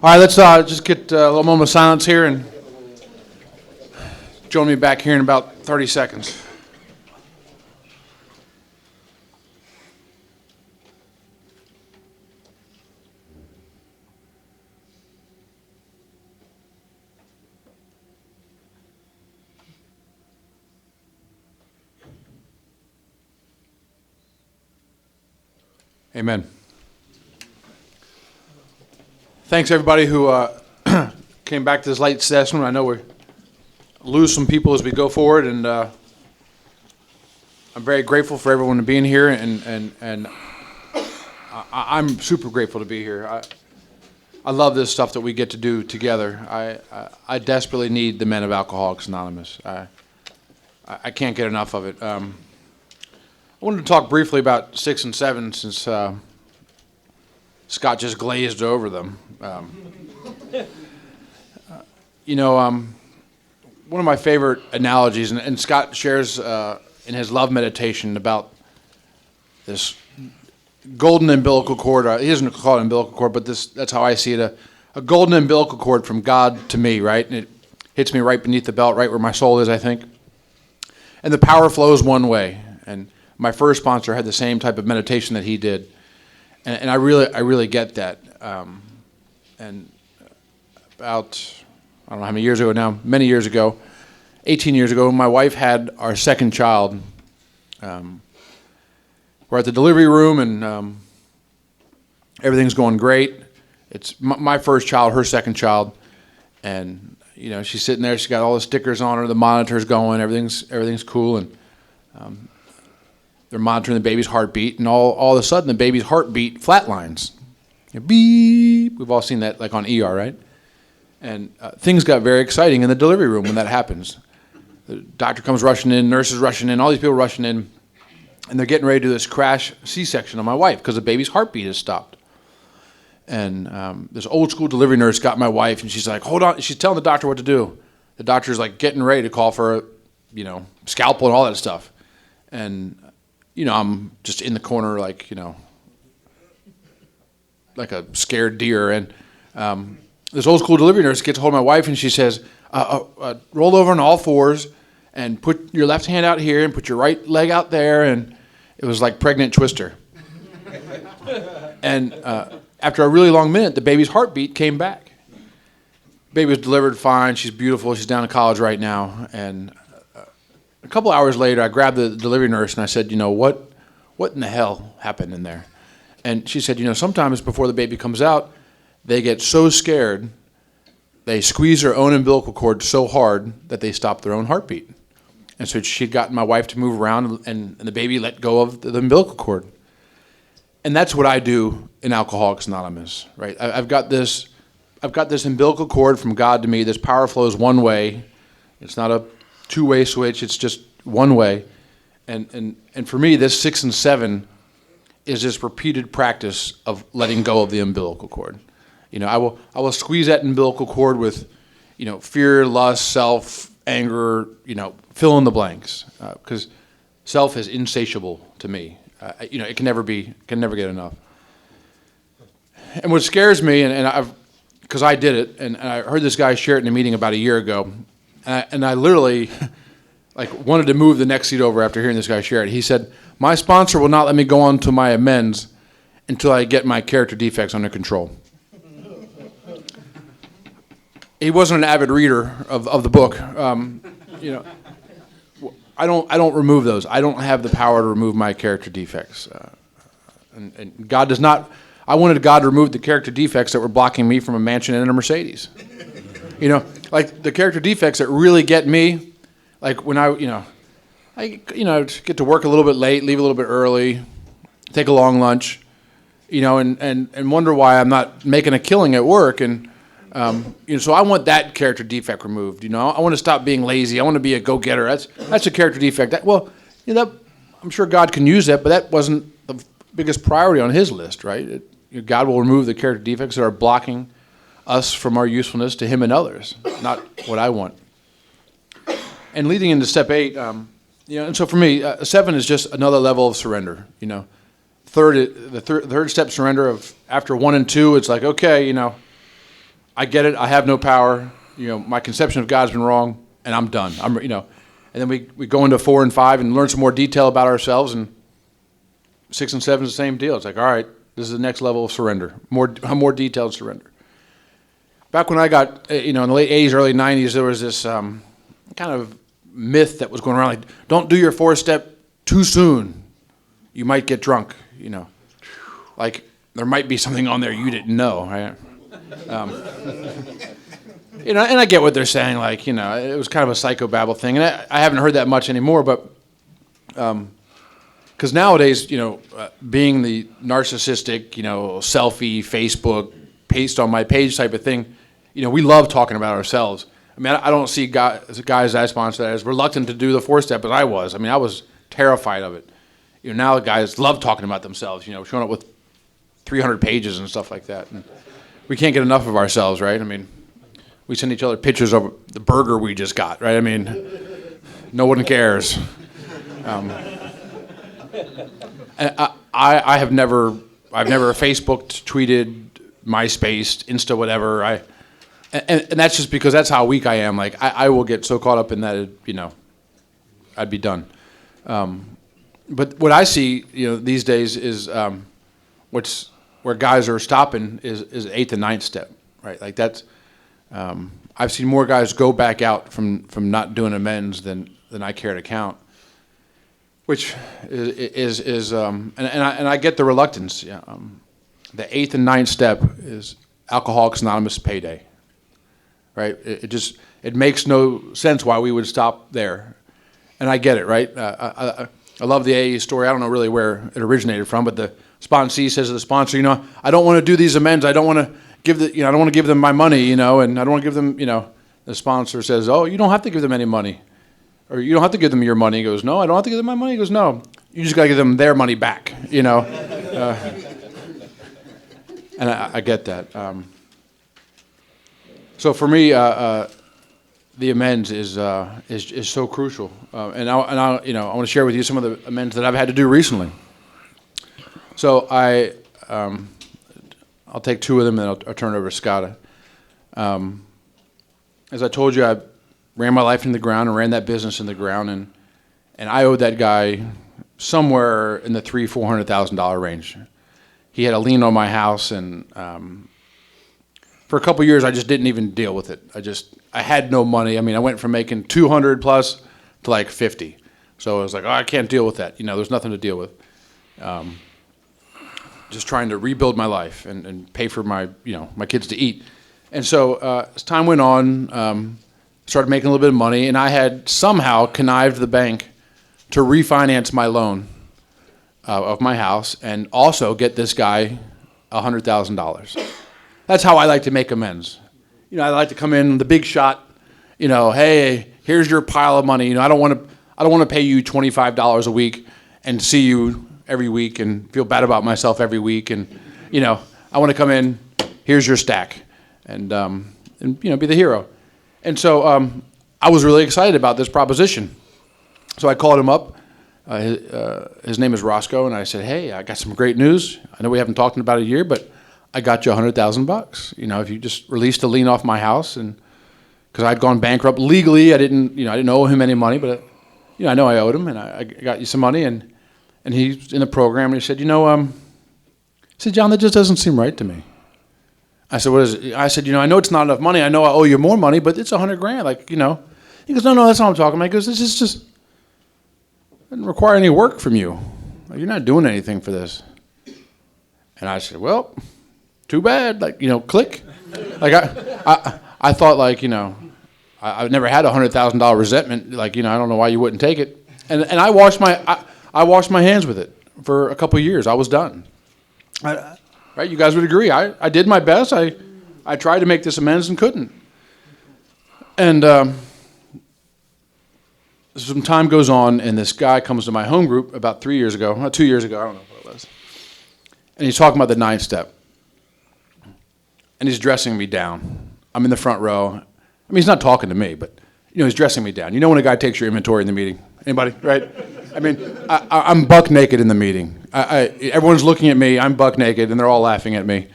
All right, let's just get a little moment of silence here and join me back here in about 30 seconds. Amen. Thanks, everybody who came back to this late session. I know we lose some people as we go forward, and I'm very grateful for everyone to being here, and I'm super grateful to be here. I love this stuff that we get to do together. I desperately need the men of Alcoholics Anonymous. I can't get enough of it. I wanted to talk briefly about 6 and 7 since Scott just glazed over them. One of my favorite analogies, and Scott shares in his love meditation about this golden umbilical cord. He doesn't call it umbilical cord, but that's how I see it, a golden umbilical cord from God to me, right? And it hits me right beneath the belt, right where my soul is, I think. And the power flows one way. And my first sponsor had the same type of meditation that he did. And I really get that. And about, I don't know how many years ago now, many years ago, 18 years ago, my wife had our second child. We're at the delivery room, and everything's going great. It's my first child, her second child. And, she's sitting there. She's got all the stickers on her. The monitor's going. Everything's cool. And they're monitoring the baby's heartbeat, and all of a sudden the baby's heartbeat flatlines. Beep. We've all seen that, like on ER, right? And things got very exciting in the delivery room when that happens. The doctor comes rushing in, nurses rushing in, all these people rushing in, and they're getting ready to do this crash C-section on my wife because the baby's heartbeat has stopped. And this old school delivery nurse got my wife, and she's like, hold on. She's telling the doctor what to do. The doctor's like getting ready to call for, scalpel and all that stuff. And I'm just in the corner like a scared deer. And this old school delivery nurse gets a hold of my wife, and she says, roll over on all fours and put your left hand out here and put your right leg out there. And it was like pregnant Twister. And after a really long minute, the baby's heartbeat came back. Baby was delivered fine. She's beautiful. She's down in college right now. And a couple hours later, I grabbed the delivery nurse and I said, what in the hell happened in there? And she said, sometimes before the baby comes out, they get so scared, they squeeze their own umbilical cord so hard that they stop their own heartbeat. And so she'd gotten my wife to move around, and the baby let go of the umbilical cord. And that's what I do in Alcoholics Anonymous, right? I've got this umbilical cord from God to me. This power flows one way. It's not a two-way switch. It's just one way. And for me, this 6 and 7 is this repeated practice of letting go of the umbilical cord. I will squeeze that umbilical cord with, fear, lust, self, anger, fill in the blanks, because self is insatiable to me. It can never get enough. And what scares me, because I did it, and I heard this guy share it in a meeting about a year ago, and I literally wanted to move the next seat over after hearing this guy share it. He said, my sponsor will not let me go on to my amends until I get my character defects under control. He wasn't an avid reader of the book. I don't remove those. I don't have the power to remove my character defects. And God does not. I wanted God to remove the character defects that were blocking me from a mansion and a Mercedes. Like the character defects that really get me. Like when I get to work a little bit late, leave a little bit early, take a long lunch, and wonder why I'm not making a killing at work. And so I want that character defect removed. I want to stop being lazy. I want to be a go-getter. That's a character defect. I'm sure God can use that, but that wasn't the biggest priority on His list, right? God will remove the character defects that are blocking us from our usefulness to Him and others, not what I want. And leading into step 8, and so for me, 7 is just another level of surrender. The third step surrender of after 1 and 2, it's like, okay, I get it. I have no power. My conception of God's been wrong, and I'm done. And then we go into 4 and 5 and learn some more detail about ourselves, and 6 and 7 is the same deal. It's like, all right, this is the next level of surrender, more detailed surrender. Back when I got, in the late 80s, early 90s, there was this kind of myth that was going around, like, don't do your 4-step too soon. You might get drunk, Like, there might be something on there you didn't know, right? And I get what they're saying, like, it was kind of a psychobabble thing. And I haven't heard that much anymore, but because nowadays, being the narcissistic, selfie, Facebook, paste on my page type of thing, we love talking about ourselves. I mean, I don't see guys I sponsor that as reluctant to do the 4-step as I was. I mean, I was terrified of it. Now the guys love talking about themselves, showing up with 300 pages and stuff like that. And we can't get enough of ourselves, right? I mean, we send each other pictures of the burger we just got, right? I mean, no one cares. I've never Facebooked, tweeted, MySpaced, Insta, whatever. And that's just because that's how weak I am. Like, I will get so caught up in that, I'd be done. But what I see, these days is where guys are stopping is 8th and 9th step, right? Like that's, I've seen more guys go back out from not doing amends than I care to count, which is and I get the reluctance. Yeah, the 8th and 9th step is Alcoholics Anonymous payday, right? It makes no sense why we would stop there, and I get it, right? I love the AA story. I don't know really where it originated from, but the sponsee says to the sponsor, I don't want to do these amends. I don't want to give I don't want to give them my money, and I don't want to give them, The sponsor says, oh, you don't have to give them any money, or you don't have to give them your money. He goes, no, I don't have to give them my money. He goes, no, you just got to give them their money back, And I get that. So for me, the amends is so crucial, and I want to share with you some of the amends that I've had to do recently. So I'll take 2 of them, and I'll turn it over to Scott. As I told you, I ran my life in the ground and ran that business in the ground, and I owed that guy somewhere in the $300,000-$400,000 range. He had a lien on my house, and for a couple of years, I just didn't even deal with it. I had no money. I mean, I went from making 200 plus to like 50. So I was like, oh, I can't deal with that. There's nothing to deal with. Just trying to rebuild my life and pay for my kids to eat. And so as time went on, started making a little bit of money, and I had somehow connived the bank to refinance my loan of my house and also get this guy $100,000. That's how I like to make amends. I like to come in the big shot. Hey, here's your pile of money. I don't want to pay you $25 a week and see you every week and feel bad about myself every week. And I want to come in. Here's your stack, and be the hero. And so I was really excited about this proposition. So I called him up. His name is Roscoe, and I said, hey, I got some great news. I know we haven't talked in about a year, but I got you $100,000. If you just released a lien off my house, and because I'd gone bankrupt legally, I didn't owe him any money, but I know I owed him, and I got you some money, and he's in the program, and he said, John, that just doesn't seem right to me. I said, what is it? I said, I know it's not enough money. I know I owe you more money, but it's $100,000. Like, He goes, no, that's not what I'm talking about. He goes, this is just doesn't require any work from you. Like, you're not doing anything for this. And I said, well, too bad. Like, click. Like I thought, like, I've never had $100,000 resentment. Like, I don't know why you wouldn't take it. And I washed my hands with it for a couple of years. I was done. Right? You guys would agree. I did my best. I tried to make this amends and couldn't. And some time goes on, and this guy comes to my home group about 2 years ago, I don't know what it was. And he's talking about the 9th step. And he's dressing me down. I'm in the front row. I mean, he's not talking to me, but he's dressing me down. When a guy takes your inventory in the meeting? Anybody, right? I mean, I'm buck naked in the meeting. Everyone's looking at me. I'm buck naked, and they're all laughing at me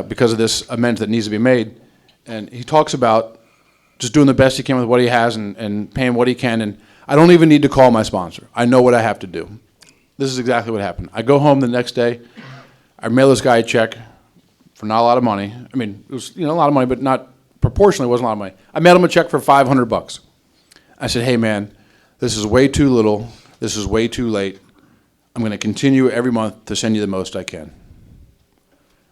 because of this amends that needs to be made. And he talks about just doing the best he can with what he has and paying what he can. And I don't even need to call my sponsor. I know what I have to do. This is exactly what happened. I go home the next day. I mail this guy a check for not a lot of money. I mean, it was a lot of money, but not proportionally. It wasn't a lot of money. I mailed him a check for $500. I said, "Hey man, this is way too little. This is way too late. I'm going to continue every month to send you the most I can."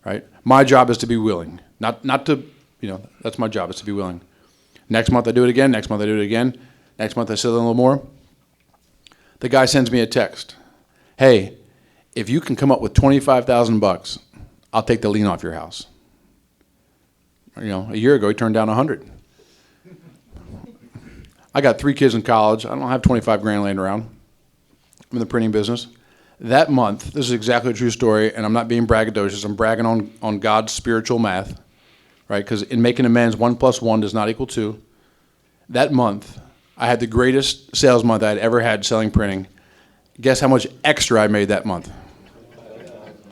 Right? My job is to be willing, not to, that's my job is to be willing. Next month I do it again. Next month I do it again. Next month I send a little more. The guy sends me a text. "Hey, if you can come up with $25,000, I'll take the lien off your house." A year ago he turned down 100. I got 3 kids in college. I don't have 25 grand laying around. I'm in the printing business. That month, this is exactly a true story, and I'm not being braggadocious. I'm bragging on God's spiritual math, right? Because in making amends, 1 + 1 does not equal 2. That month, I had the greatest sales month I had ever had selling printing. Guess how much extra I made that month?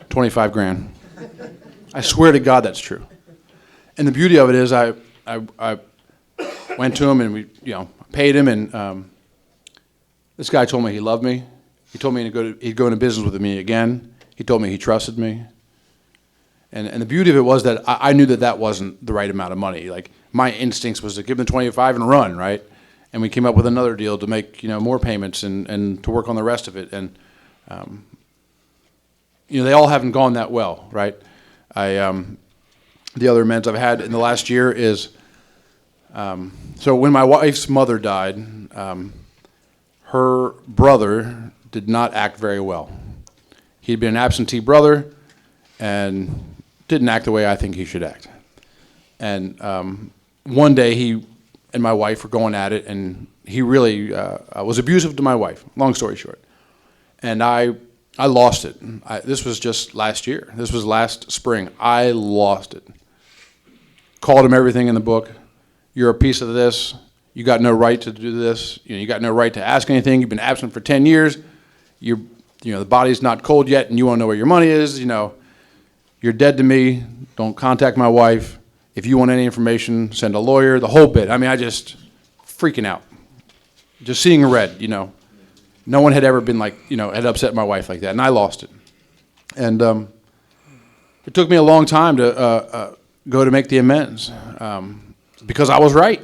25 grand. I swear to God that's true. And the beauty of it is I went to him and we paid him, and this guy told me he loved me. He told me he'd go into business with me again. He told me he trusted me. And the beauty of it was that I knew that wasn't the right amount of money. Like, my instincts was to give him 25 and run, right? And we came up with another deal to make more payments and to work on the rest of it. And they all haven't gone that well, right? The other amends I've had in the last year is so when my wife's mother died, her brother did not act very well. He'd been an absentee brother and didn't act the way I think he should act. And one day he and my wife were going at it, and he really was abusive to my wife, long story short. And I lost it. This was just last year. This was last spring. I lost it. Called him everything in the book. "You're a piece of this. You got no right to do this. You got no right to ask anything. You've been absent for 10 years. The body's not cold yet, and you want to know where your money is. You're dead to me. Don't contact my wife. If you want any information, send a lawyer." The whole bit. I mean, I just freaking out, just seeing red. No one had ever been had upset my wife like that, and I lost it. And it took me a long time to go to make the amends because I was right.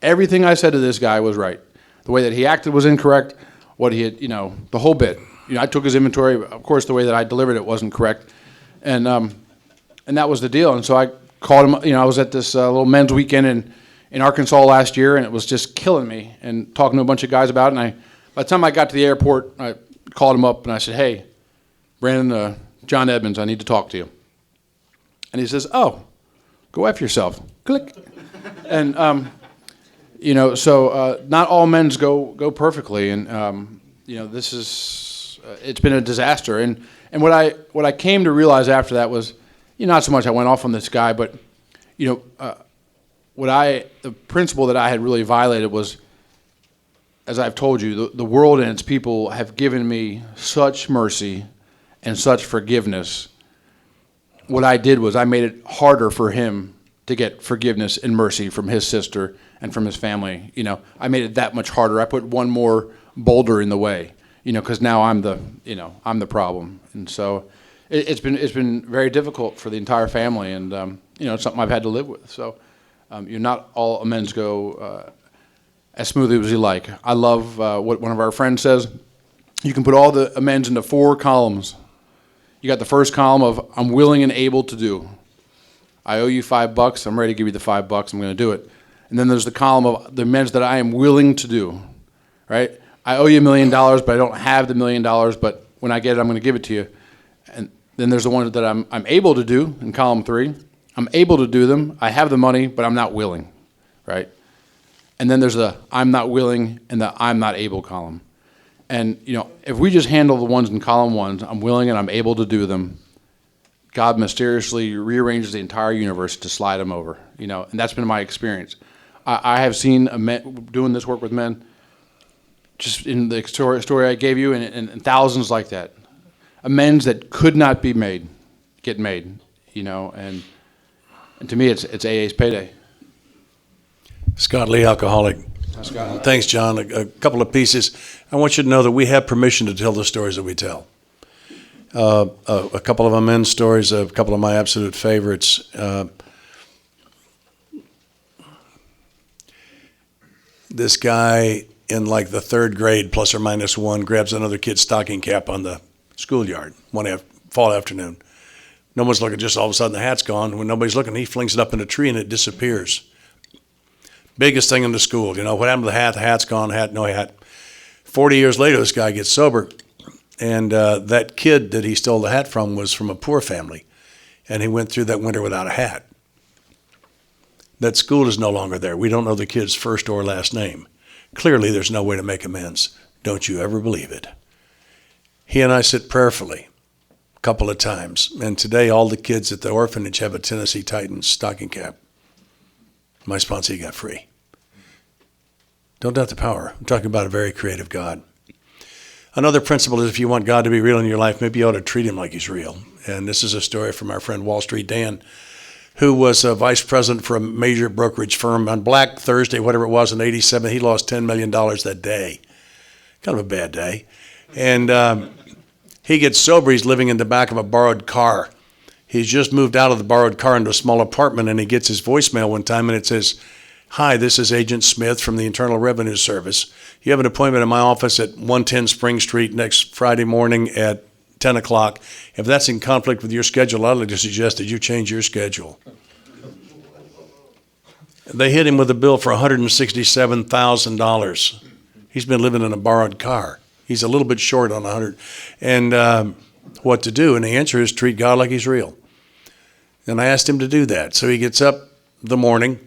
Everything I said to this guy was right. The way that he acted was incorrect. What he had, the whole bit. I took his inventory. Of course, the way that I delivered it wasn't correct, and that was the deal. And so I called him. I was at this little men's weekend in Arkansas last year, and it was just killing me. And talking to a bunch of guys about it. And by the time I got to the airport, I called him up and I said, "Hey, Brandon, John Edmonds, I need to talk to you." And he says, "Oh, go F yourself." Click. And so not all amends go perfectly, and this is it's been a disaster. And what I came to realize after that was, not so much I went off on this guy, but the principle that I had really violated was, as I've told you, the world and its people have given me such mercy and such forgiveness. What I did was I made it harder for him to get forgiveness and mercy from his sister and from his family. I made it that much harder. I put one more boulder in the way, because now I'm the problem. And so it's been very difficult for the entire family, and it's something I've had to live with. So not all amends go as smoothly as you like. I love what one of our friends says. You can put all the amends into 4 columns. You got the first column of "I'm willing and able to do." I owe you $5. I'm ready to give you the $5. I'm going to do it. And then there's the column of the amends that I am willing to do. Right? I owe you $1 million, but I don't have the $1 million. But when I get it, I'm going to give it to you. And then there's the ones that I'm able to do in column 3. I'm able to do them. I have the money, but I'm not willing. Right? And then there's the "I'm not willing" and the "I'm not able" column. And if we just handle the ones in column 1, I'm willing and I'm able to do them, God mysteriously rearranges the entire universe to slide them over. And that's been my experience. I have seen doing this work with men, just in the story I gave you, and thousands like that. Amends that could not be made, get made. And to me, it's AA's payday. Scott Lee, alcoholic. Scott. Thanks, John. A couple of pieces. I want you to know that we have permission to tell the stories that we tell. A couple of amends stories, a couple of my absolute favorites. This guy in like the third grade, plus or minus one, grabs another kid's stocking cap on the schoolyard one fall afternoon. No one's looking, just all of a sudden the hat's gone. When nobody's looking, he flings it up in a tree and it disappears. Biggest thing in the school, what happened to the hat? The hat's gone, no hat. 40 years later, this guy gets sober, and that kid that he stole the hat from was from a poor family, and he went through that winter without a hat. That school is no longer there. We don't know the kid's first or last name. Clearly, there's no way to make amends. Don't you ever believe it. He and I sit prayerfully a couple of times, and today all the kids at the orphanage have a Tennessee Titans stocking cap. My sponsee got free. Don't doubt the power. I'm talking about a very creative God. Another principle is if you want God to be real in your life, maybe you ought to treat him like he's real. And this is a story from our friend Wall Street Dan, who was a vice president for a major brokerage firm. On Black Thursday, whatever it was, in '87, he lost $10 million that day. Kind of a bad day. And he gets sober. He's living in the back of a borrowed car. He's just moved out of the borrowed car into a small apartment, and he gets his voicemail one time, and it says, "Hi, this is Agent Smith from the Internal Revenue Service. You have an appointment in my office at 110 Spring Street next Friday morning at 10 o'clock. If that's in conflict with your schedule, I'd like to suggest that you change your schedule." They hit him with a bill for $167,000. He's been living in a borrowed car. He's a little bit short on 100. And what to do? And the answer is treat God like he's real. And I asked him to do that. So he gets up the morning.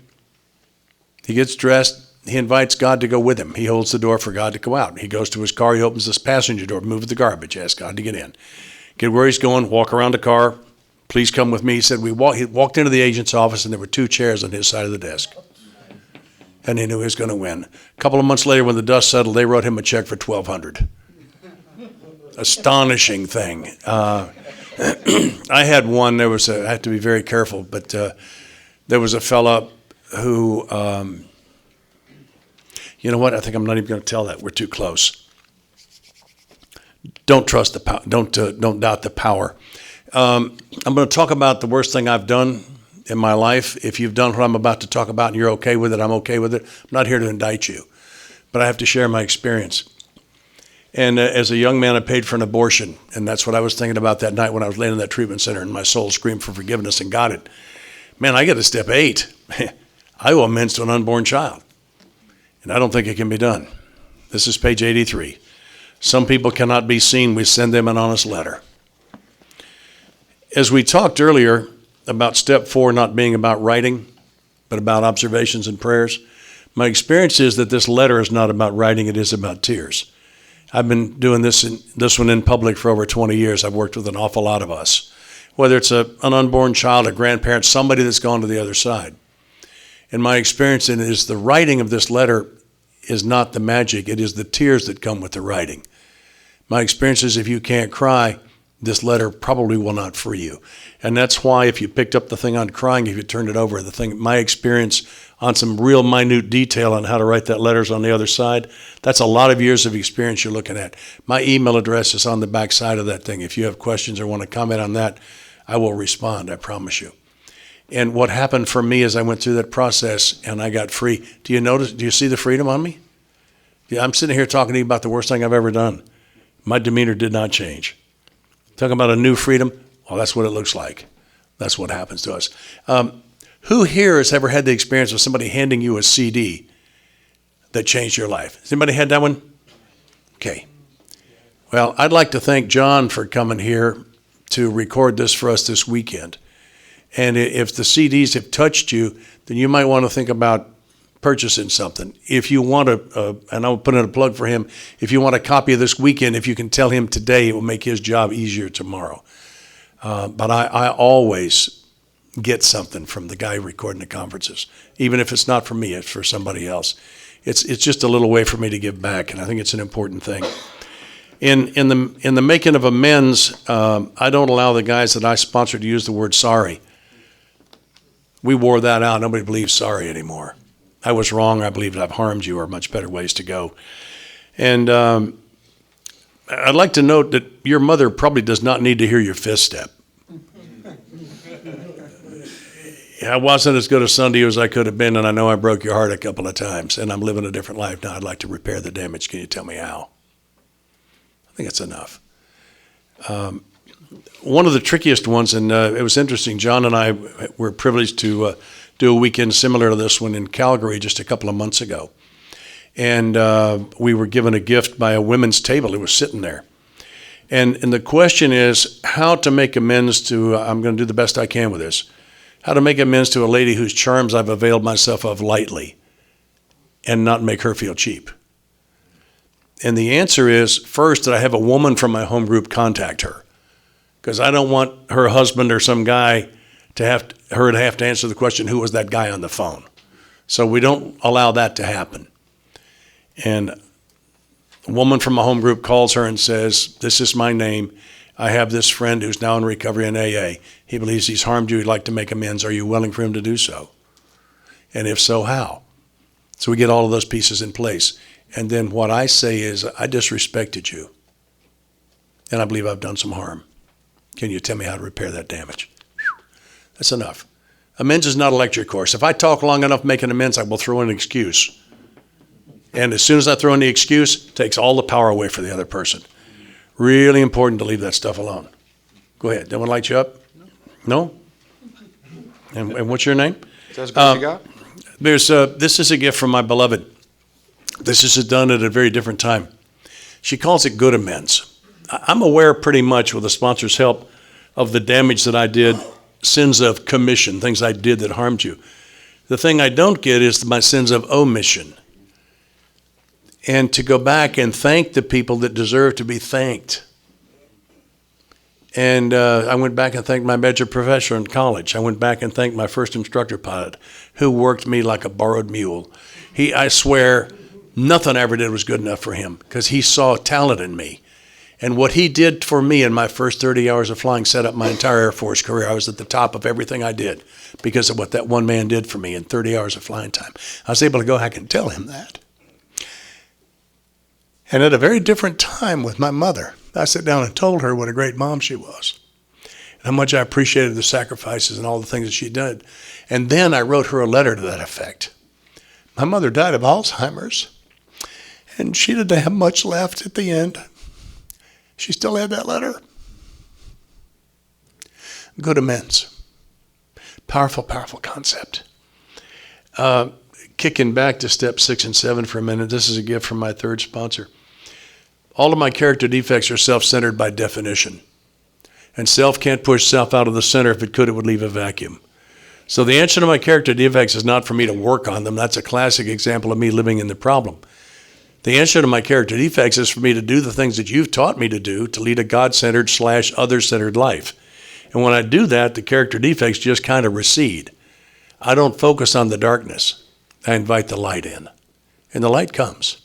He gets dressed. He invites God to go with him. He holds the door for God to go out. He goes to his car. He opens this passenger door, moves the garbage, asks God to get in. Get where he's going, walk around the car. Please come with me. He said, he walked into the agent's office, and there were 2 chairs on his side of the desk. And he knew he was going to win. A couple of months later, when the dust settled, they wrote him a check for $1,200. Astonishing thing. I had one. I have to be very careful, but there was a fella who, you know what? I think I'm not even going to tell that. We're too close. Don't trust the power. Don't doubt the power. I'm going to talk about the worst thing I've done in my life. If you've done what I'm about to talk about and you're okay with it, I'm okay with it. I'm not here to indict you, but I have to share my experience. And as a young man, I paid for an abortion, and that's what I was thinking about that night when I was laying in that treatment center, and my soul screamed for forgiveness and got it. Man, I get to step 8. I owe amends to an unborn child, and I don't think it can be done. This is page 83. Some people cannot be seen. We send them an honest letter. As we talked earlier about step 4 not being about writing, but about observations and prayers, my experience is that this letter is not about writing, it is about tears. I've been doing this one in public for over 20 years. I've worked with an awful lot of us, whether it's an unborn child, a grandparent, somebody that's gone to the other side. And my experience in it is the writing of this letter is not the magic. It is the tears that come with the writing. My experience is if you can't cry, this letter probably will not free you. And that's why if you picked up the thing on crying, if you turned it over, my experience on some real minute detail on how to write that letter is on the other side. That's a lot of years of experience you're looking at. My email address is on the back side of that thing. If you have questions or want to comment on that, I will respond, I promise you. And what happened for me is I went through that process and I got free. Do you see the freedom on me? Yeah, I'm sitting here talking to you about the worst thing I've ever done. My demeanor did not change. Talking about a new freedom, well, that's what it looks like. That's what happens to us. Who here has ever had the experience of somebody handing you a CD that changed your life? Has anybody had that one? Okay. Well, I'd like to thank John for coming here to record this for us this weekend. And if the CDs have touched you, then you might want to think about purchasing something. If you want to, and I'll put in a plug for him, if you want a copy of this weekend, if you can tell him today, it will make his job easier tomorrow. But I always get something from the guy recording the conferences, even if it's not for me, it's for somebody else. It's just a little way for me to give back, and I think it's an important thing. In the making of amends, I don't allow the guys that I sponsor to use the word sorry. We wore that out. Nobody believes sorry anymore. I was wrong. I believe that I've harmed you, are much better ways to go. And I'd like to note that your mother probably does not need to hear your fifth step. I wasn't as good a son to you as I could have been, and I know I broke your heart a couple of times, and I'm living a different life now. I'd like to repair the damage. Can you tell me how? I think it's enough. One of the trickiest ones, and it was interesting, John and I were privileged to do a weekend similar to this one in Calgary just a couple of months ago. And we were given a gift by a women's table. It was sitting there. And the question is how to make amends to, I'm going to do the best I can with this, how to make amends to a lady whose charms I've availed myself of lightly and not make her feel cheap. And the answer is, first, that I have a woman from my home group contact her, because I don't want her husband or some guy to have to answer the question, who was that guy on the phone? So we don't allow that to happen. And a woman from my home group calls her and says, this is my name. I have this friend who's now in recovery in AA. He believes he's harmed you. He'd like to make amends. Are you willing for him to do so? And if so, how? So we get all of those pieces in place. And then what I say is, I disrespected you. And I believe I've done some harm. Can you tell me how to repair that damage? Whew. That's enough. Amends is not a lecture course. If I talk long enough making amends, I will throw in an excuse. And as soon as I throw in the excuse, it takes all the power away for the other person. Really important to leave that stuff alone. Go ahead. That one light you up? No? And what's your name? That's good you got? This is a gift from my beloved. This is done at a very different time. She calls it good amends. I'm aware pretty much, with the sponsor's help, of the damage that I did, sins of commission, things I did that harmed you. The thing I don't get is my sins of omission. And to go back and thank the people that deserve to be thanked. And I went back and thanked my major professor in college. I went back and thanked my first instructor pilot, who worked me like a borrowed mule. I swear, nothing I ever did was good enough for him, because he saw talent in me. And what he did for me in my first 30 hours of flying set up my entire Air Force career. I was at the top of everything I did because of what that one man did for me in 30 hours of flying time. I was able to go back and tell him that. And at a very different time with my mother, I sat down and told her what a great mom she was, and how much I appreciated the sacrifices and all the things that she did. And then I wrote her a letter to that effect. My mother died of Alzheimer's, and she didn't have much left at the end. She still had that letter. Good amends. Powerful, powerful concept. Kicking back to step 6 and 7 for a minute, this is a gift from my third sponsor. All of my character defects are self-centered by definition. And self can't push self out of the center. If it could, it would leave a vacuum. So the answer to my character defects is not for me to work on them. That's a classic example of me living in the problem. The answer to my character defects is for me to do the things that you've taught me to do to lead a God-centered / other-centered life. And when I do that, the character defects just kind of recede. I don't focus on the darkness. I invite the light in. And the light comes.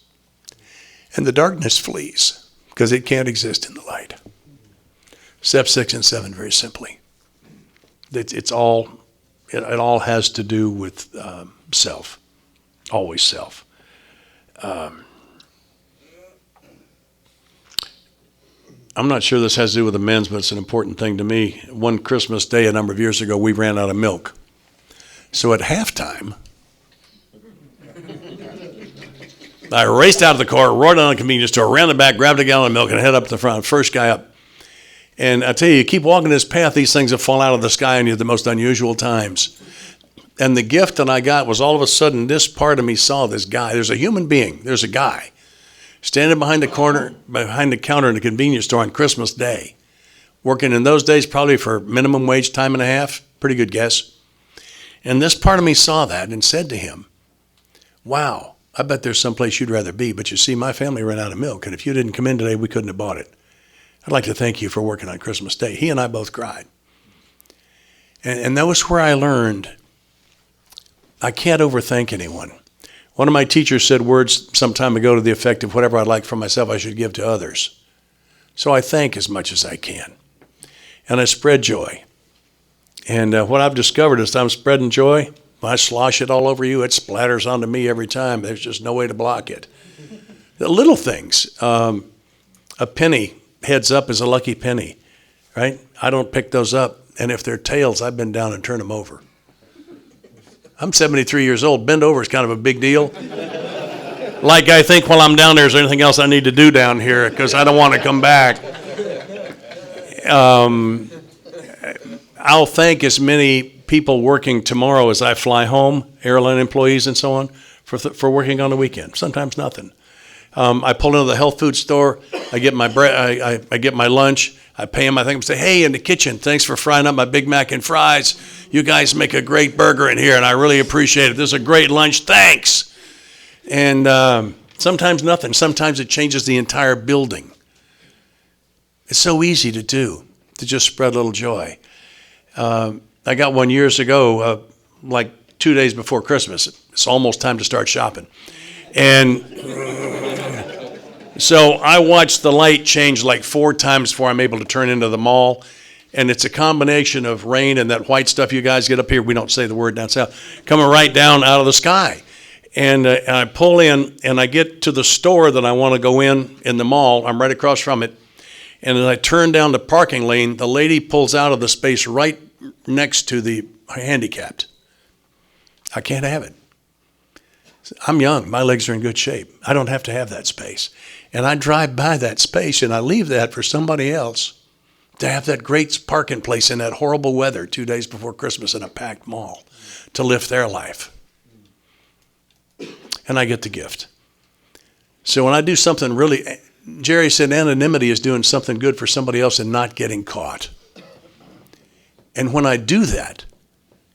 And the darkness flees, because it can't exist in the light. Step 6 and 7, very simply. It all has to do with self. Always self. I'm not sure this has to do with amends, but it's an important thing to me. One Christmas day a number of years ago, we ran out of milk. So at halftime, I raced out of the car, roared down the convenience store, ran the back, grabbed a gallon of milk, and head up to the front. First guy up. And I tell you, keep walking this path, these things will fall out of the sky on you at the most unusual times. And the gift that I got was all of a sudden, this part of me saw this guy. There's a human being. There's a guy standing behind the counter in a convenience store on Christmas Day, working in those days probably for minimum wage time and a half. Pretty good guess. And this part of me saw that and said to him, wow, I bet there's someplace you'd rather be, but you see, my family ran out of milk, and if you didn't come in today, we couldn't have bought it. I'd like to thank you for working on Christmas Day. He and I both cried. And that was where I learned I can't overthank anyone. One of my teachers said words some time ago to the effect of whatever I'd like for myself, I should give to others. So I thank as much as I can. And I spread joy. And what I've discovered is I'm spreading joy, When I slosh it all over you, it splatters onto me every time. There's just no way to block it. The little things. A penny heads up is a lucky penny, right? I don't pick those up. And if they're tails, I bend down and turn them over. I'm 73 years old. Bend over is kind of a big deal. Like I think while I'm down there, is there anything else I need to do down here? Because I don't want to come back. I'll thank as many people working tomorrow as I fly home, airline employees and so on, for working on the weekend. Sometimes nothing. I pull into the health food store. I get my I get my lunch. I pay them. I thank them. Say, hey, in the kitchen, thanks for frying up my Big Mac and fries. You guys make a great burger in here, and I really appreciate it. This is a great lunch. Thanks. And sometimes nothing. Sometimes it changes the entire building. It's so easy to do, to just spread a little joy. I got one years ago, like 2 days before Christmas. It's almost time to start shopping. And so I watched the light change like 4 times before I'm able to turn into the mall. And it's a combination of rain and that white stuff you guys get up here, we don't say the word down south, coming right down out of the sky. And I pull in and I get to the store that I want to go in the mall. I'm right across from it. And as I turn down the parking lane, the lady pulls out of the space right next to the handicapped. I can't have it. I'm young. My legs are in good shape. I don't have to have that space. And I drive by that space and I leave that for somebody else to have that great parking place in that horrible weather 2 days before Christmas in a packed mall to live their life. And I get the gift. So when I do something really, Jerry said anonymity is doing something good for somebody else and not getting caught. And when I do that,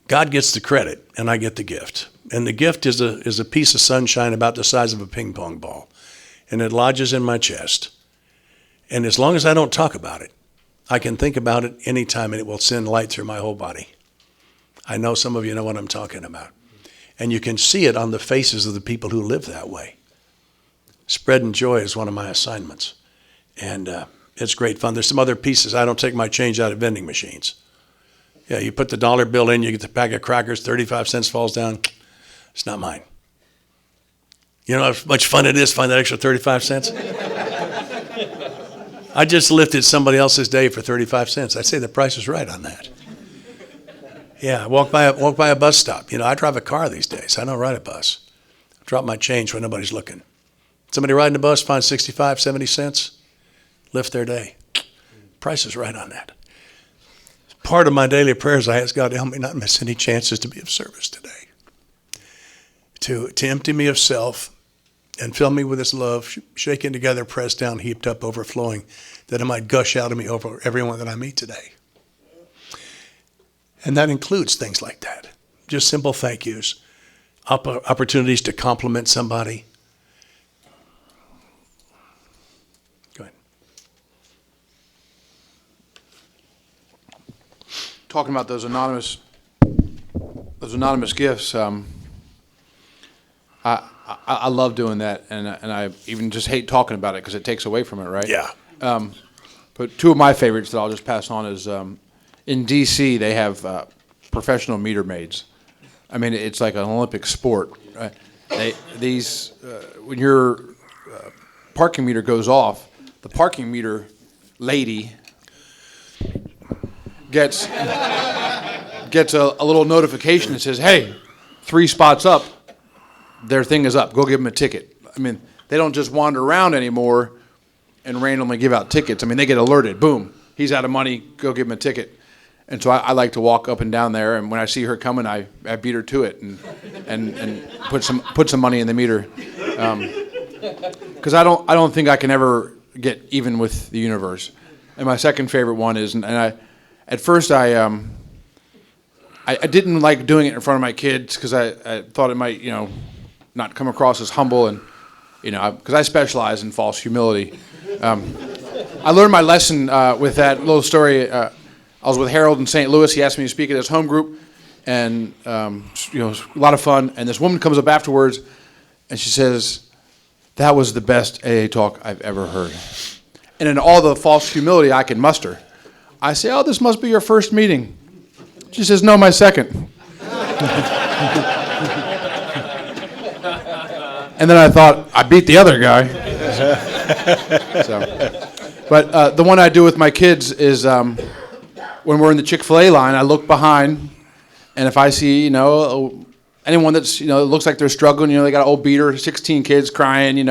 God gets the credit and I get the gift. And the gift is a piece of sunshine about the size of a ping pong ball. And it lodges in my chest. And as long as I don't talk about it, I can think about it anytime and it will send light through my whole body. I know some of you know what I'm talking about. And you can see it on the faces of the people who live that way. Spreading joy is one of my assignments. And it's great fun. There's some other pieces. I don't take my change out of vending machines. Yeah, you put the dollar bill in, you get the pack of crackers, 35 cents falls down. It's not mine. You know how much fun it is to find that extra 35 cents? I just lifted somebody else's day for 35 cents. I'd say the price is right on that. Yeah, walk by a bus stop. You know, I drive a car these days. I don't ride a bus. Drop my change when nobody's looking. Somebody riding a bus finds 65, 70 cents, lift their day. Price is right on that. Part of my daily prayers, I ask God to help me not miss any chances to be of service today. To empty me of self and fill me with His love, shaken together, pressed down, heaped up, overflowing, that it might gush out of me over everyone that I meet today. And that includes things like that. Just simple thank yous, opportunities to compliment somebody. Go ahead. Talking about those anonymous gifts, I love doing that, and I even just hate talking about it because it takes away from it, right? Yeah. But two of my favorites that I'll just pass on is in D.C. they have professional meter maids. I mean, it's like an Olympic sport. Right? When your parking meter goes off, the parking meter lady gets a little notification that says, "Hey, 3 spots up. Their thing is up. Go give them a ticket." I mean, they don't just wander around anymore and randomly give out tickets. I mean, they get alerted. Boom, he's out of money. Go give him a ticket. And so I like to walk up and down there, and when I see her coming, I beat her to it and put some money in the meter, because I don't think I can ever get even with the universe. And my second favorite one is, at first I didn't like doing it in front of my kids because I thought it might not come across as humble, and because I specialize in false humility. I learned my lesson with that little story. I was with Harold in St. Louis. He asked me to speak at his home group, and it was a lot of fun. And this woman comes up afterwards, and she says, "That was the best AA talk I've ever heard." And in all the false humility I can muster, I say, "Oh, this must be your first meeting." She says, "No, my second." And then I thought, I beat the other guy. But the one I do with my kids is when we're in the Chick-fil-A line, I look behind, and if I see, anyone that's, looks like they're struggling, they got an old beater, 16 kids crying,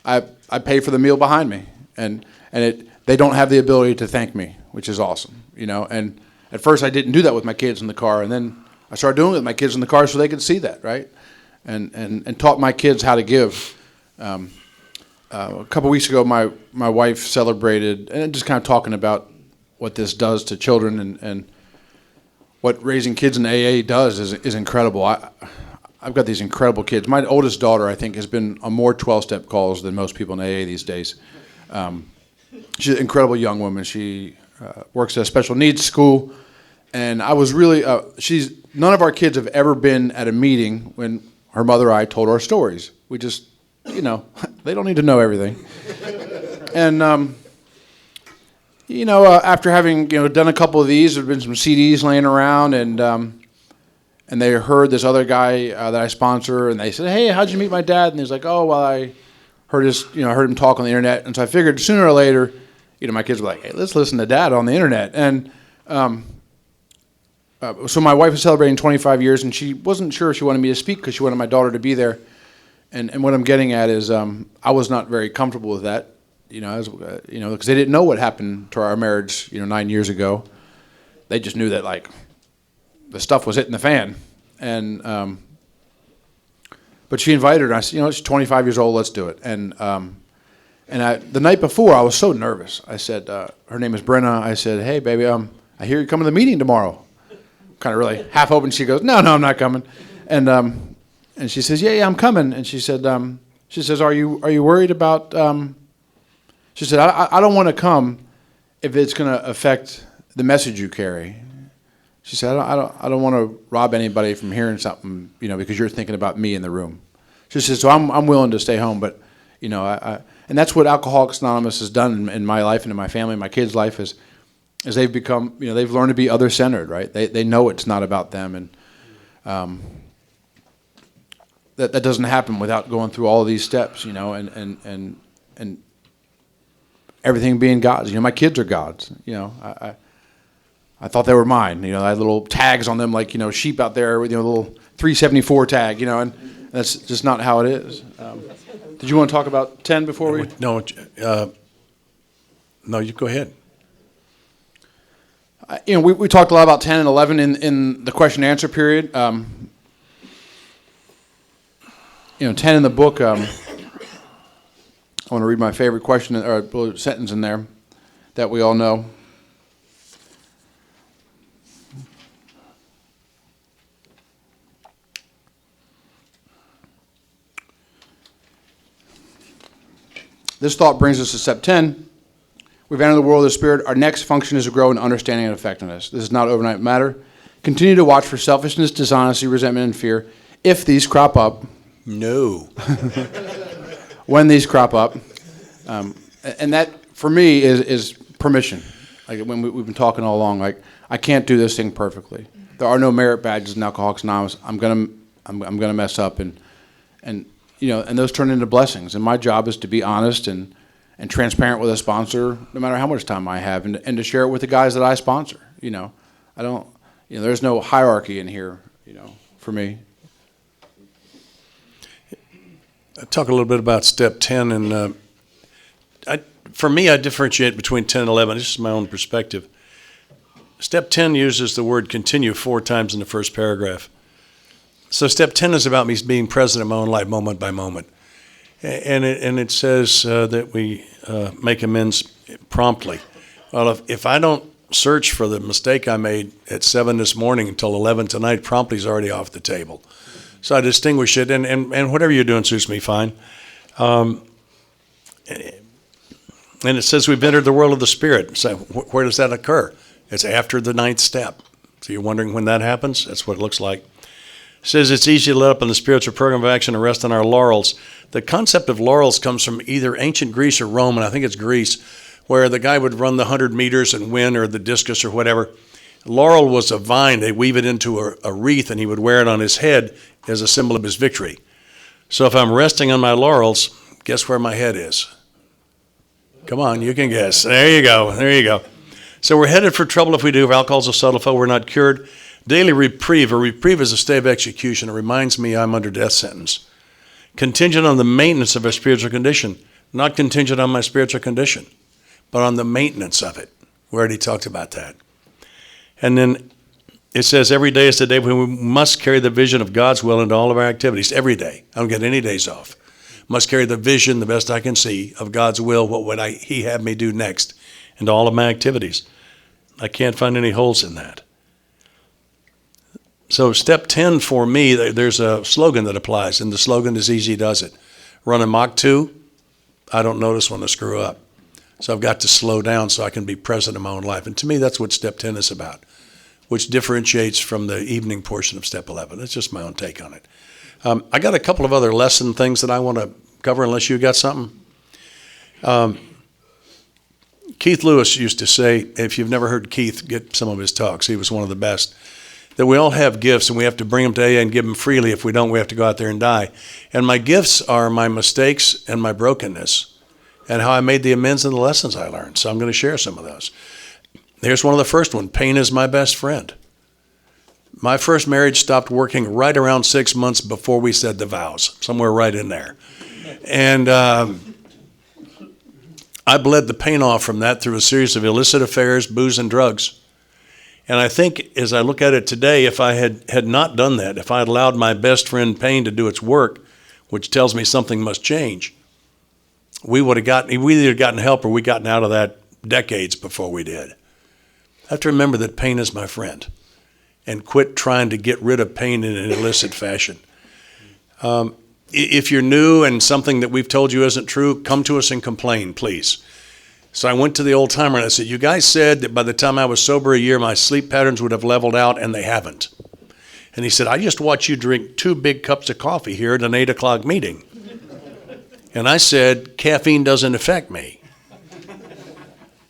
I pay for the meal behind me. And they don't have the ability to thank me, which is awesome, And at first I didn't do that with my kids in the car, and then I started doing it with my kids in the car so they could see that, right? And taught my kids how to give. A couple weeks ago, my wife celebrated, and just kind of talking about what this does to children and what raising kids in AA does is incredible. I've got these incredible kids. My oldest daughter, I think, has been on more 12-step calls than most people in AA these days. She's an incredible young woman. She works at a special needs school, and I was really none of our kids have ever been at a meeting when her mother or I told our stories. We just, they don't need to know everything. And, after having, done a couple of these, there have been some CDs laying around, and they heard this other guy that I sponsor, and they said, "Hey, how'd you meet my dad?" And he's like, "Oh, well, I heard him talk on the internet." And so I figured sooner or later, my kids were like, "Hey, let's listen to Dad on the internet." And so my wife was celebrating 25 years, and she wasn't sure if she wanted me to speak because she wanted my daughter to be there. And what I'm getting at is I was not very comfortable with that, because they didn't know what happened to our marriage, 9 years ago. They just knew that, like, the stuff was hitting the fan. And but she invited her, and I said, she's 25 years old, let's do it. And the night before, I was so nervous. I said, her name is Brenna. I said, "Hey, baby, I hear you're coming to the meeting tomorrow." Kind of really half open. She goes, "No, I'm not coming." And she says, "Yeah, I'm coming." And she said, "Are you worried about?" She said, "I don't want to come if it's going to affect the message you carry." She said, "I don't want to rob anybody from hearing something, because you're thinking about me in the room." She said, "So I'm willing to stay home, but and that's what Alcoholics Anonymous has done in my life and in my family, my kids' life is they've become, they've learned to be other-centered, right? They know it's not about them, and that doesn't happen without going through all of these steps, and everything being God's. My kids are God's. I thought they were mine. I had little tags on them, like sheep out there with a little 374 tag, and that's just not how it is. Did you want to talk about 10 before we? No, you go ahead. We talked a lot about 10 and 11 in the question and answer period. 10 in the book. I want to read my favorite question or sentence in there that we all know. This thought brings us to step 10. We've entered the world of the Spirit. Our next function is to grow in understanding and effectiveness. This is not an overnight matter. Continue to watch for selfishness, dishonesty, resentment, and fear. If these crop up. No. When these crop up. And that, for me, is permission. Like when we've been talking all along, like, I can't do this thing perfectly. There are no merit badges in Alcoholics Anonymous. I'm gonna mess up, and those turn into blessings. And my job is to be honest and transparent with a sponsor, no matter how much time I have, and to share it with the guys that I sponsor. I don't. There's no hierarchy in here. For me. I'll talk a little bit about step 10, and for me, I differentiate between 10 and 11. This is my own perspective. Step 10 uses the word continue 4 times in the first paragraph. So step 10 is about me being present in my own life moment by moment. And it says that we make amends promptly. Well, if I don't search for the mistake I made at 7 this morning until 11 tonight, promptly is already off the table. So I distinguish it, and whatever you're doing suits me fine. And it says we've entered the world of the Spirit. So where does that occur? It's after the 9th step. So you're wondering when that happens? That's what it looks like. It says it's easy to let up on the spiritual program of action and rest on our laurels. The concept of laurels comes from either ancient Greece or Rome, and I think it's Greece, where the guy would run the 100 meters and win, or the discus or whatever. Laurel was a vine. They weave it into a wreath, and he would wear it on his head as a symbol of his victory. So if I'm resting on my laurels, guess where my head is? Come on, you can guess. There you go. There you go. So we're headed for trouble if we do. If alcohol's a subtle foe, we're not cured. Daily reprieve. A reprieve is a stay of execution. It reminds me I'm under death sentence. Contingent on the maintenance of a spiritual condition. Not contingent on my spiritual condition, but on the maintenance of it. We already talked about that. And then it says every day is the day when we must carry the vision of God's will into all of our activities. Every day. I don't get any days off. Must carry the vision, the best I can see, of God's will, what would He have me do next, into all of my activities. I can't find any holes in that. So step 10 for me, there's a slogan that applies, and the slogan is easy does it. Run a Mach 2, I don't notice when I screw up. So I've got to slow down so I can be present in my own life. And to me, that's what step 10 is about, which differentiates from the evening portion of step 11. It's just my own take on it. I got a couple of other lesson things that I want to cover, unless you got something. Keith Lewis used to say, if you've never heard Keith, get some of his talks. He was one of the best. That we all have gifts, and we have to bring them to AA and give them freely. If we don't, we have to go out there and die. And my gifts are my mistakes and my brokenness, and how I made the amends and the lessons I learned. So I'm going to share some of those. Here's one of the first one. Pain is my best friend. My first marriage stopped working right around 6 months before we said the vows, somewhere right in there. And I bled the pain off from that through a series of illicit affairs, booze, and drugs. And I think, as I look at it today, if I had not done that, if I had allowed my best friend pain to do its work, which tells me something must change, we either gotten help or we gotten out of that decades before we did. I have to remember that pain is my friend, and quit trying to get rid of pain in an illicit fashion. If you're new and something that we've told you isn't true, come to us and complain, please. So I went to the old timer and I said, you guys said that by the time I was sober a year, my sleep patterns would have leveled out, and they haven't. And he said, I just watched you drink 2 big cups of coffee here at an 8 o'clock meeting. And I said, caffeine doesn't affect me.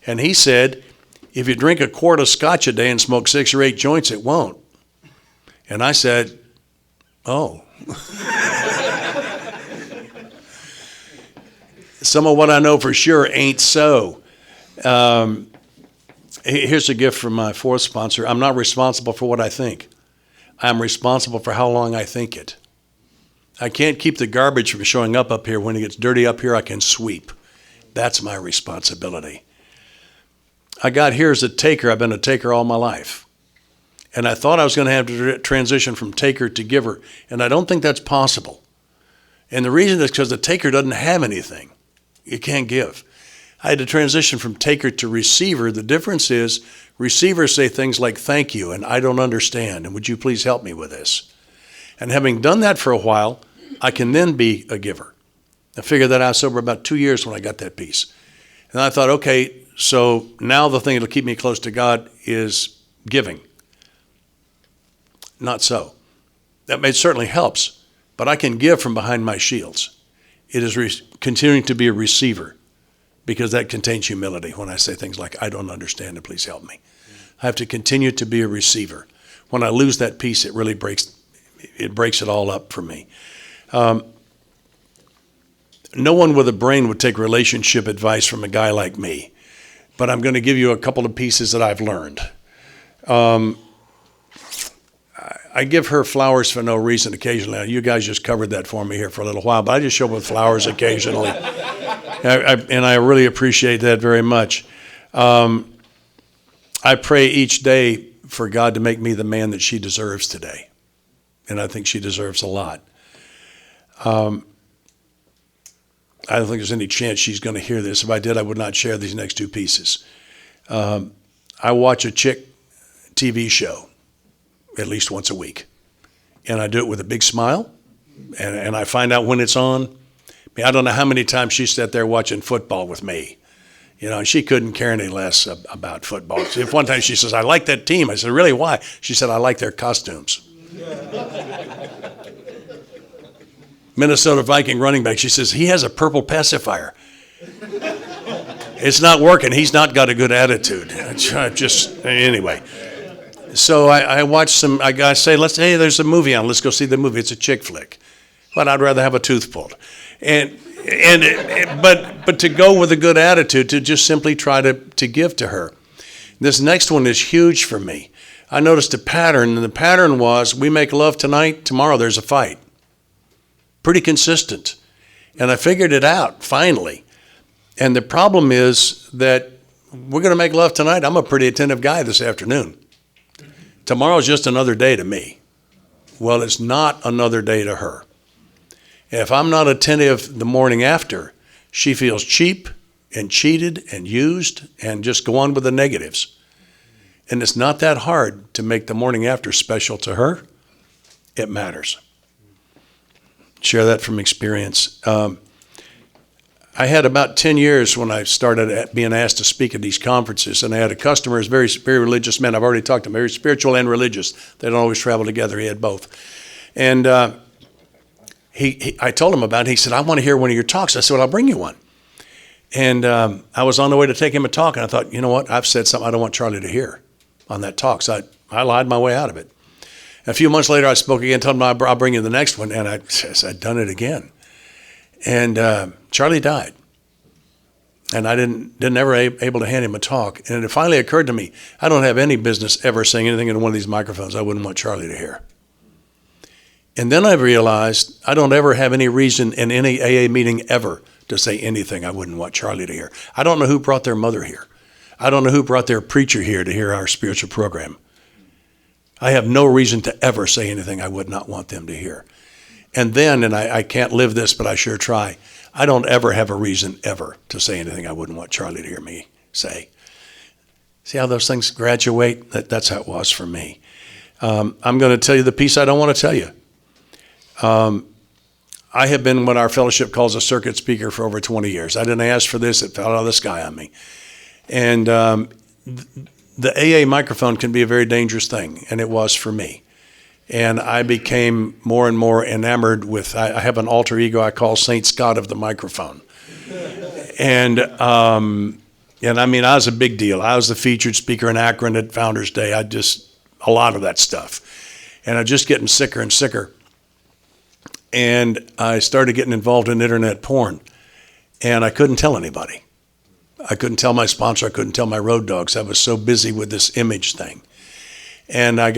And he said, if you drink a quart of scotch a day and smoke 6 or 8 joints, it won't. And I said, oh. Some of what I know for sure ain't so. Here's a gift from my fourth sponsor. I'm not responsible for what I think. I'm responsible for how long I think it. I can't keep the garbage from showing up here. When it gets dirty up here, I can sweep. That's my responsibility. I got here as a taker. I've been a taker all my life. And I thought I was going to have to transition from taker to giver. And I don't think that's possible. And the reason is because the taker doesn't have anything. You can't give. I had to transition from taker to receiver. The difference is receivers say things like, thank you, and I don't understand, and would you please help me with this? And having done that for a while, I can then be a giver. I figured that out. I was sober about 2 years when I got that piece. And I thought, okay, so now the thing that'll keep me close to God is giving. Not so. It certainly helps, but I can give from behind my shields. It is continuing to be a receiver, because that contains humility when I say things like, I don't understand and please help me. I have to continue to be a receiver. When I lose that piece, it really breaks it all up for me. No one with a brain would take relationship advice from a guy like me, but I'm going to give you a couple of pieces that I've learned. I give her flowers for no reason occasionally. Now, you guys just covered that for me here for a little while, but I just show up with flowers occasionally. And I really appreciate that very much. I pray each day for God to make me the man that she deserves today. And I think she deserves a lot. I don't think there's any chance she's going to hear this. If I did, I would not share these next 2 pieces. I watch a chick TV show at least once a week. And I do it with a big smile, and I find out when it's on. I mean, I don't know how many times she sat there watching football with me. You know, she couldn't care any less about football. If one time she says, I like that team. I said, really, why? She said, I like their costumes. Minnesota Viking running back, she says, he has a purple pacifier. It's not working. He's not got a good attitude. Anyway. So I watch some, I say, hey, there's a movie on. Let's go see the movie. It's a chick flick. But I'd rather have a tooth pulled. But to go with a good attitude, to just simply try to give to her. This next one is huge for me. I noticed a pattern, and the pattern was, we make love tonight, tomorrow there's a fight. Pretty consistent. And I figured it out, finally. And the problem is that we're going to make love tonight. I'm a pretty attentive guy this afternoon. Tomorrow's just another day to me. Well, it's not another day to her. If I'm not attentive the morning after, she feels cheap and cheated and used and just go on with the negatives. And it's not that hard to make the morning after special to her. It matters. Share that from experience. I had about 10 years when I started being asked to speak at these conferences, and I had a customer who's very, very religious man. I've already talked to him, very spiritual and religious. They don't always travel together. He had both. And I told him about it. He said, I want to hear one of your talks. I said, well, I'll bring you one. And I was on the way to take him a talk, and I thought, you know what? I've said something I don't want Charlie to hear on that talk. So I lied my way out of it. A few months later, I spoke again, told him I'll bring you the next one, and I'd done it again. And Charlie died. And I didn't ever able to hand him a talk. And it finally occurred to me, I don't have any business ever saying anything in one of these microphones I wouldn't want Charlie to hear. And then I realized I don't ever have any reason in any AA meeting ever to say anything I wouldn't want Charlie to hear. I don't know who brought their mother here. I don't know who brought their preacher here to hear our spiritual program. I have no reason to ever say anything I would not want them to hear. And then, and I can't live this, but I sure try, I don't ever have a reason ever to say anything I wouldn't want Charlie to hear me say. See how those things graduate? That's how it was for me. I'm going to tell you the piece I don't want to tell you. I have been what our fellowship calls a circuit speaker for over 20 years. I didn't ask for this. It fell out of the sky on me. And the AA microphone can be a very dangerous thing, and it was for me. And I became more and more enamored with, I have an alter ego I call Saint Scott of the microphone. And I mean, I was a big deal. I was the featured speaker in Akron at Founders Day. A lot of that stuff. And I'm just getting sicker and sicker. And I started getting involved in internet porn. And I couldn't tell anybody. I couldn't tell my sponsor. I couldn't tell my road dogs. I was so busy with this image thing. And I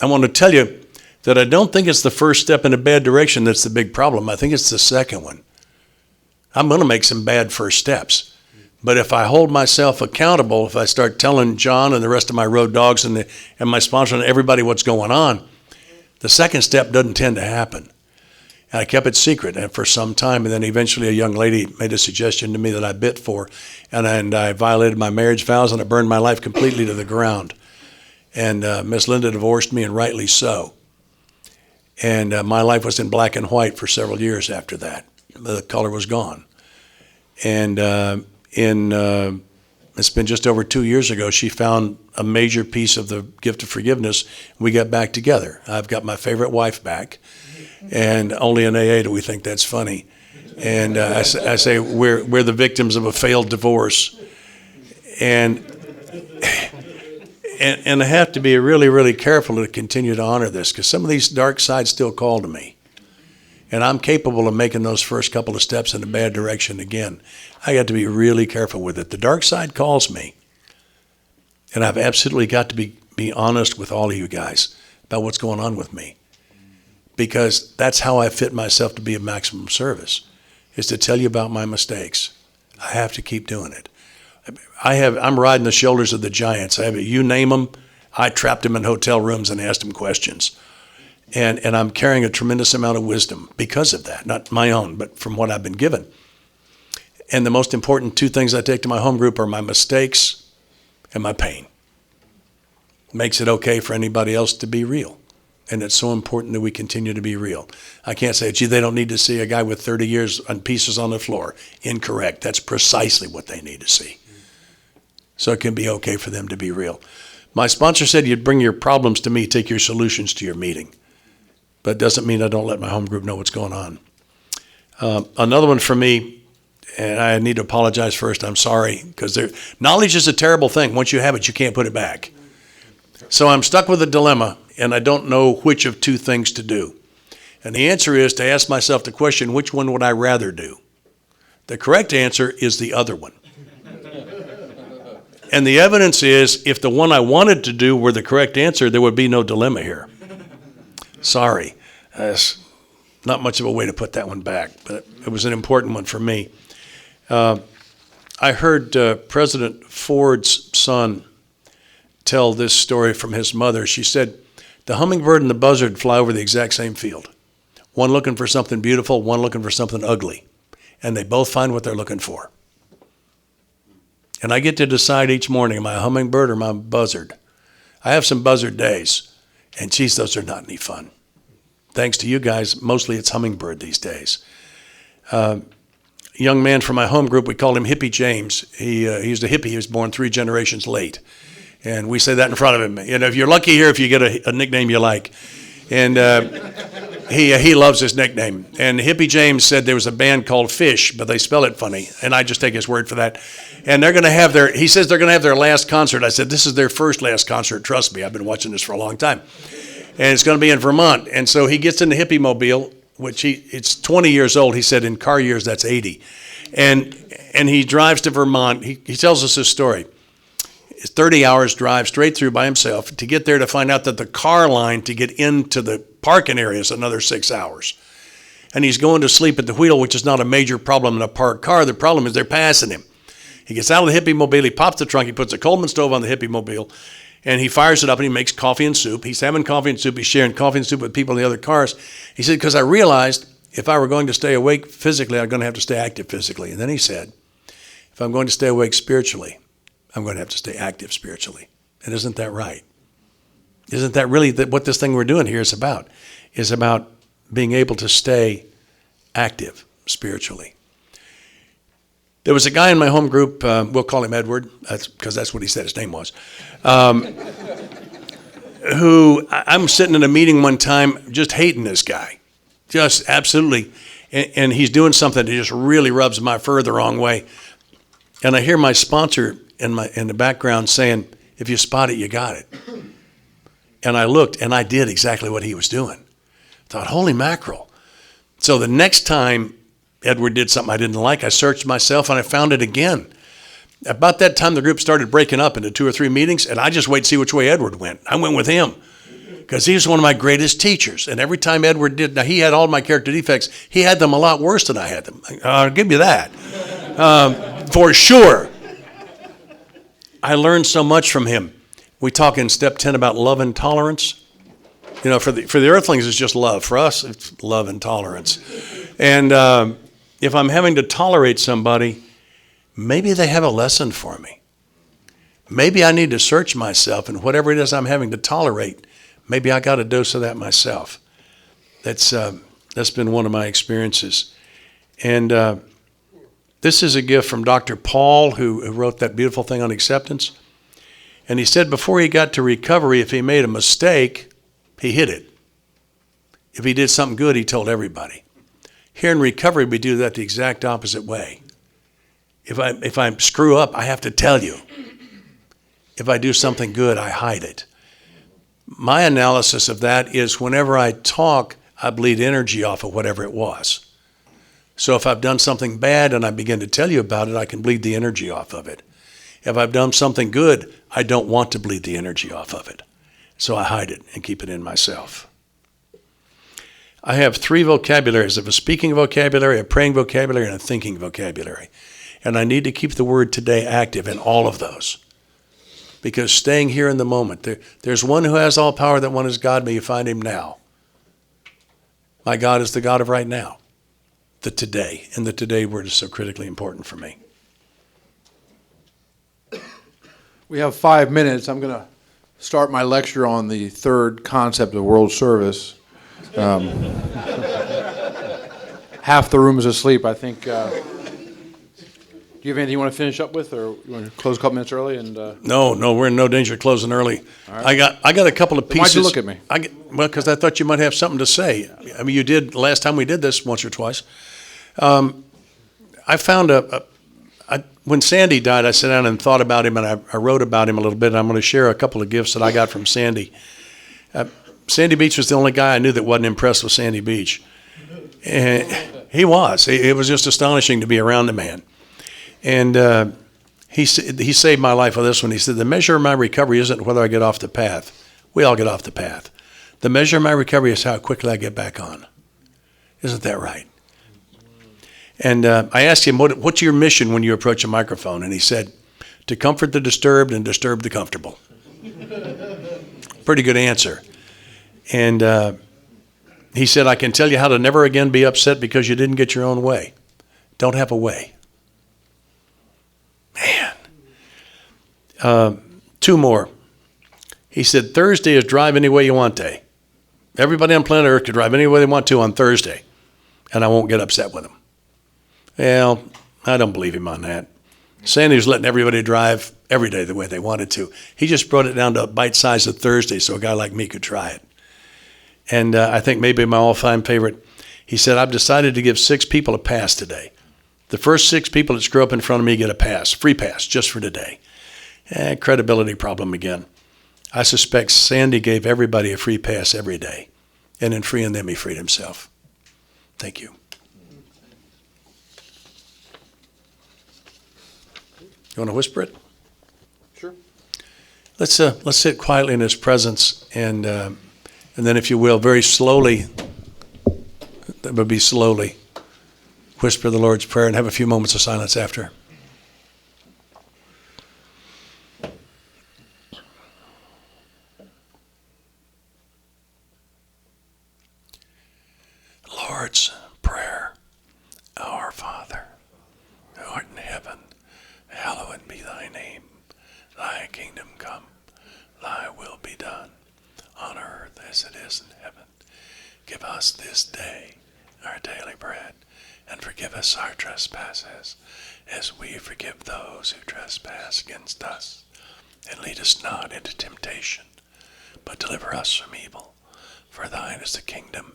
want to tell you that I don't think it's the first step in a bad direction that's the big problem. I think it's the second one. I'm going to make some bad first steps. But if I hold myself accountable, if I start telling John and the rest of my road dogs and my sponsor and everybody what's going on, the second step doesn't tend to happen. And I kept it secret and for some time, and then eventually a young lady made a suggestion to me that I bit for, and I violated my marriage vows, and I burned my life completely to the ground. And Miss Linda divorced me, and rightly so. And my life was in black and white for several years after that. The color was gone. And it's been just over 2 years ago, she found a major piece of the gift of forgiveness. We got back together. I've got my favorite wife back. And only in AA do we think that's funny. And I say we're the victims of a failed divorce. And I have to be really, really careful to continue to honor this, because some of these dark sides still call to me. And I'm capable of making those first couple of steps in a bad direction again. I got to be really careful with it. The dark side calls me. And I've absolutely got to be honest with all of you guys about what's going on with me. Because that's how I fit myself to be of maximum service, is to tell you about my mistakes. I have to keep doing it. I'm riding the shoulders of the giants. You name them, I trapped them in hotel rooms and asked them questions. And I'm carrying a tremendous amount of wisdom because of that, not my own, but from what I've been given. And the most important two things I take to my home group are my mistakes and my pain. Makes it okay for anybody else to be real. And it's so important that we continue to be real. I can't say, gee, they don't need to see a guy with 30 years and pieces on the floor. Incorrect. That's precisely what they need to see. So it can be okay for them to be real. My sponsor said you'd bring your problems to me, take your solutions to your meeting. But it doesn't mean I don't let my home group know what's going on. Another one for me, and I need to apologize first, I'm sorry, because knowledge is a terrible thing. Once you have it, you can't put it back. So I'm stuck with a dilemma, and I don't know which of two things to do. And the answer is to ask myself the question, which one would I rather do? The correct answer is the other one. And the evidence is, if the one I wanted to do were the correct answer, there would be no dilemma here. Sorry. That's not much of a way to put that one back, but it was an important one for me. I heard President Ford's son tell this story from his mother. She said, the hummingbird and the buzzard fly over the exact same field. One looking for something beautiful, one looking for something ugly. And they both find what they're looking for. And I get to decide each morning, am I a hummingbird or am I a buzzard? I have some buzzard days, and geez, those are not any fun. Thanks to you guys, mostly it's hummingbird these days. A young man from my home group, we called him Hippie James. He was a hippie. He was born 3 generations late. And we say that in front of him. You know, if you're lucky here, if you get a nickname you like. And he loves his nickname. And Hippie James said there was a band called Fish, but they spell it funny. And I just take his word for that. And they're going to have he says they're going to have their last concert. I said, this is their first last concert. Trust me, I've been watching this for a long time. And it's going to be in Vermont. And so he gets in the Hippie Mobile, which it's 20 years old. He said in car years, that's 80. And he drives to Vermont. He tells us this story. It's 30 hours drive straight through by himself to get there to find out that the car line to get into the parking area is another 6 hours. And he's going to sleep at the wheel, which is not a major problem in a parked car. The problem is they're passing him. He gets out of the Hippie Mobile, he pops the trunk, he puts a Coleman stove on the Hippie Mobile, and he fires it up and he makes coffee and soup. He's having coffee and soup. He's sharing coffee and soup with people in the other cars. He said, because I realized if I were going to stay awake physically, I'm going to have to stay active physically. And then he said, if I'm going to stay awake spiritually, I'm going to have to stay active spiritually. And isn't that right? Isn't that really what this thing we're doing here is about? Is about being able to stay active spiritually. There was a guy in my home group, we'll call him Edward, because that's what he said his name was, who I'm sitting in a meeting one time just hating this guy, just absolutely, and he's doing something that just really rubs my fur the wrong way. And I hear my sponsor in the background saying, if you spot it, you got it. And I looked, and I did exactly what he was doing. I thought, holy mackerel. So the next time Edward did something I didn't like, I searched myself, and I found it again. About that time, the group started breaking up into 2 or 3 meetings, and I just waited to see which way Edward went. I went with him because he was one of my greatest teachers. And every time Edward did, now he had all my character defects. He had them a lot worse than I had them. I'll give you that. For sure. I learned so much from him. We talk in step 10 about love and tolerance. You know, for the earthlings, it's just love. For us, it's love and tolerance. And if I'm having to tolerate somebody, maybe they have a lesson for me. Maybe I need to search myself, and whatever it is I'm having to tolerate, maybe I got a dose of that myself. That's been one of my experiences. And this is a gift from Dr. Paul, who wrote that beautiful thing on acceptance. And he said before he got to recovery, if he made a mistake, he hid it. If he did something good, he told everybody. Here in recovery, we do that the exact opposite way. If I screw up, I have to tell you. If I do something good, I hide it. My analysis of that is whenever I talk, I bleed energy off of whatever it was. So if I've done something bad and I begin to tell you about it, I can bleed the energy off of it. If I've done something good, I don't want to bleed the energy off of it. So I hide it and keep it in myself. I have 3 vocabularies. I have a speaking vocabulary, a praying vocabulary, and a thinking vocabulary. And I need to keep the word today active in all of those. Because staying here in the moment, there's one who has all power, that one is God, may you find him now. My God is the God of right now, the today. And the today word is so critically important for me. We have 5 minutes. I'm going to start my lecture on the 3rd concept of world service. Half the room is asleep, I think. Do you have anything you want to finish up with, or you want to close a couple minutes early? And No, we're in no danger of closing early. Right. I got a couple of pieces. Why'd you look at me? Well, because I thought you might have something to say. I mean, you did last time we did this once or twice. I found when Sandy died, I sat down and thought about him, and I wrote about him a little bit. And I'm going to share a couple of gifts that I got from Sandy. Sandy Beach was the only guy I knew that wasn't impressed with Sandy Beach. And he was. It was just astonishing to be around the man. And he saved my life with this one. He said, the measure of my recovery isn't whether I get off the path. We all get off the path. The measure of my recovery is how quickly I get back on. Isn't that right? And I asked him, what's your mission when you approach a microphone? And he said, to comfort the disturbed and disturb the comfortable. Pretty good answer. And he said, I can tell you how to never again be upset because you didn't get your own way. Don't have a way. Man. 2 more. He said, Thursday is drive any way you want day. Everybody on planet Earth can drive any way they want to on Thursday, and I won't get upset with them. Well, I don't believe him on that. Sandy was letting everybody drive every day the way they wanted to. He just brought it down to a bite size of Thursday so a guy like me could try it. And I think maybe my all-time favorite, he said, I've decided to give 6 people a pass today. The first 6 people that screw up in front of me get a pass, free pass, just for today. Credibility problem again. I suspect Sandy gave everybody a free pass every day. And in freeing them, he freed himself. Thank you. You want to whisper it? Sure. Let's sit quietly in his presence, and then, if you will, very slowly, that would be slowly, whisper the Lord's Prayer and have a few moments of silence after. Lord's Prayer. Our Father, who art in heaven, hallowed be thy name. Thy kingdom come, thy will be done, on earth as it is in heaven. Give us this day our daily bread, and forgive us our trespasses, as we forgive those who trespass against us. And lead us not into temptation, but deliver us from evil. For thine is the kingdom,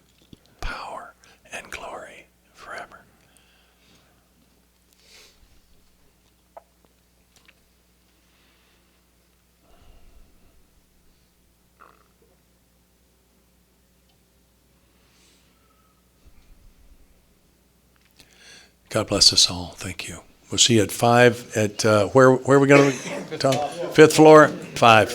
power, and glory forever. God bless us all. Thank you. We'll see you at 5 at where are we going to, Tom? 5th floor? 5.